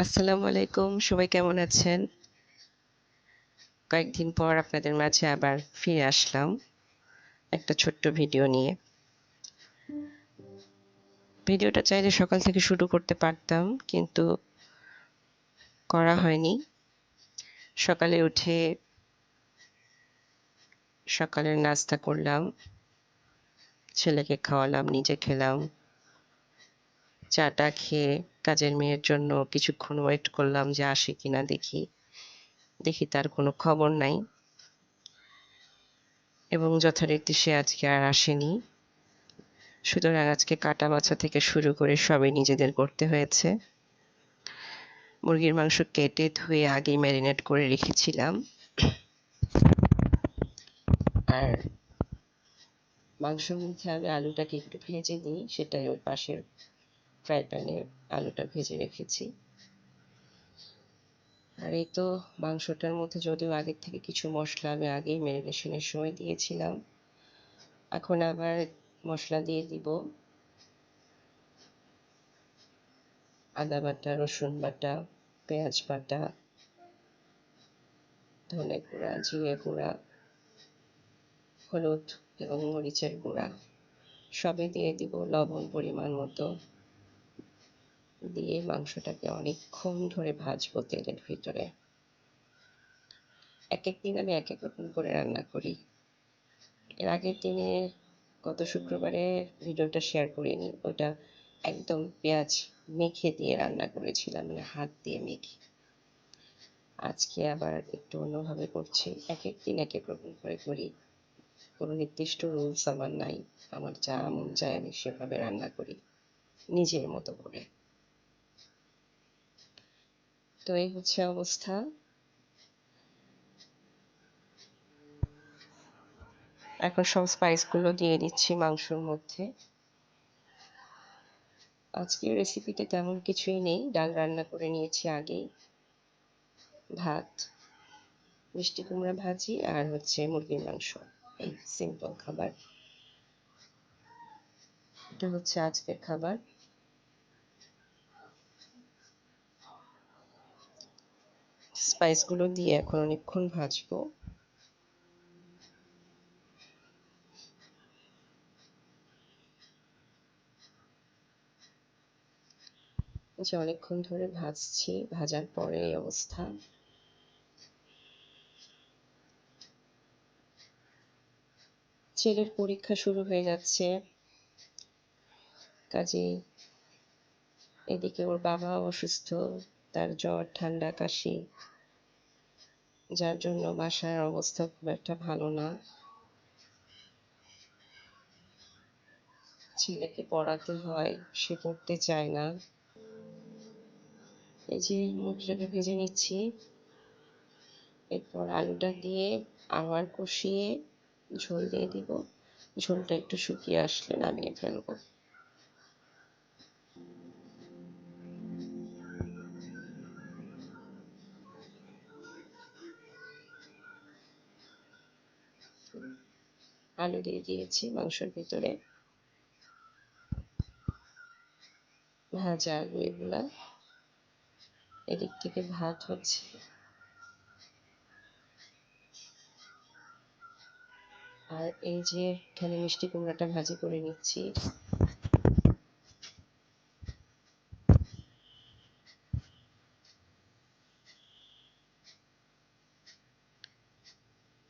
আসসালামু আলাইকুম। সবাই কেমন আছেন? কয়েকদিন পর আপনাদের মাঝে আবার ফিরে আসলাম একটা ছোট্ট ভিডিও নিয়ে। ভিডিওটা চাইলে সকাল থেকে শুরু করতে পারতাম, কিন্তু করা হয়নি। সকালে উঠে সকালের নাস্তা করলাম, ছেলেকে খাওয়ালাম, নিজে খেলাম। চা-টা খেয়ে কাজের মেয়ের জন্য কিছুক্ষণ ওয়েট করলাম যে আসে কিনা দেখি। দেখি তার কোনো খবর নাই এবং যথারীতি সে আজকে আর আসেনি। সুতরাং আজকে কাটা-বাছা থেকে শুরু করে সবই নিজেদের করতে হয়েছে। মুরগির মাংস কেটে ধুয়ে আগেই ম্যারিনেট করে রেখেছিলাম। আর মাংসের মধ্যে আমি আলুটাকে একটু ভেজে নিই, সেটাই ওই পাশের ফ্রাই প্যানে আলুটা ভেজে রেখেছি। আর এই তো মাংসটার মধ্যে যদিও আগের থেকে কিছু মশলা আমি আগেই ম্যারিনেশনের সময় দিয়েছিলাম। এখন আবার মশলা দিয়ে দিব। আদা বাটা, রসুন বাটা, পেঁয়াজ বাটা, ধনে গুঁড়া, জিরে গুঁড়া, হলুদ এবং মরিচের গুঁড়া সবই দিয়ে দিব, লবণ পরিমাণ মতো দিয়ে মাংসটাকে অনেকক্ষণ ধরে ভাজবো তেলের ভিতরে। একেক দিন আমি একেক রকম করে রান্না করি। এর আগের দিনে গত শুক্রবারে ভিডিওটা শেয়ার করিনি, ওটা একদম পেঁয়াজ মেখে দিয়ে রান্না করেছিলাম, মানে হাত দিয়ে মেখে। আজকে আবার একটু অন্যভাবে করছি, একেক দিন একেক রকম করে করি। কোনো নির্দিষ্ট রুলস আমার নাই, আমার যা মন চায় আমি সেভাবে রান্না করি নিজের মতো করে। তো এই হচ্ছে অবস্থা। এখন সব স্পাইসগুলো দিয়ে দিচ্ছি মাংসর মধ্যে। আজকের রেসিপিতে তেমন কিছুই নেই, ডাল রান্না করে নিয়েছি আগেই, ভাত, মিষ্টি কুমড়া ভাজি আর হচ্ছে মুরগির মাংস। এই সিম্পল খাবার, এটা হচ্ছে আজকের খাবার। স্পাইসগুলো দিয়ে এখন অনেকক্ষণ ভাজবো। যে অনেকক্ষণ ধরে ভাজছি, ভাজার পরে এই অবস্থা। ছেলের পরীক্ষা শুরু হয়ে যাচ্ছে, কাজেই এদিকে ওর বাবা অসুস্থ, তার জ্বর, ঠান্ডা, কাশি, যার জন্য বাসার অবস্থা খুব একটা ভালো না। ছেলেকে পড়াতে হয়, সে পড়তে চায় না। এই যে মুরগিটাকে ভেজে নিচ্ছি, এরপর আলুটা দিয়ে আবার কষিয়ে ঝোল দিয়ে দিব। ঝোলটা একটু শুকিয়ে আসলে নামিয়ে ফেলবো। আলু দিয়ে দিয়েছি মাংসের ভিতরে, ভাজা আলু এগুলা। এদিক থেকে ভাত হচ্ছে, আর এই যে এখানে মিষ্টি কুমড়াটা ভাজি করে নিচ্ছি।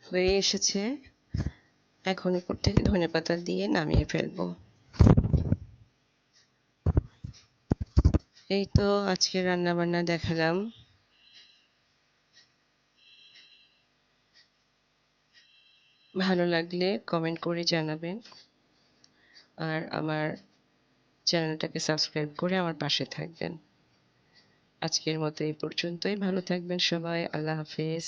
হয়ে এসেছে, এখন উপর থেকে ধনেপাতা দিয়ে নামিয়ে ফেলবো। এই তো আজকে রান্না বান্না দেখালাম। ভালো লাগলে কমেন্ট করে জানাবেন, আর আমার চ্যানেলটাকে সাবস্ক্রাইব করে আমার পাশে থাকবেন। আজকের মতো এই পর্যন্তই। ভালো থাকবেন সবাই। আল্লাহ হাফেজ।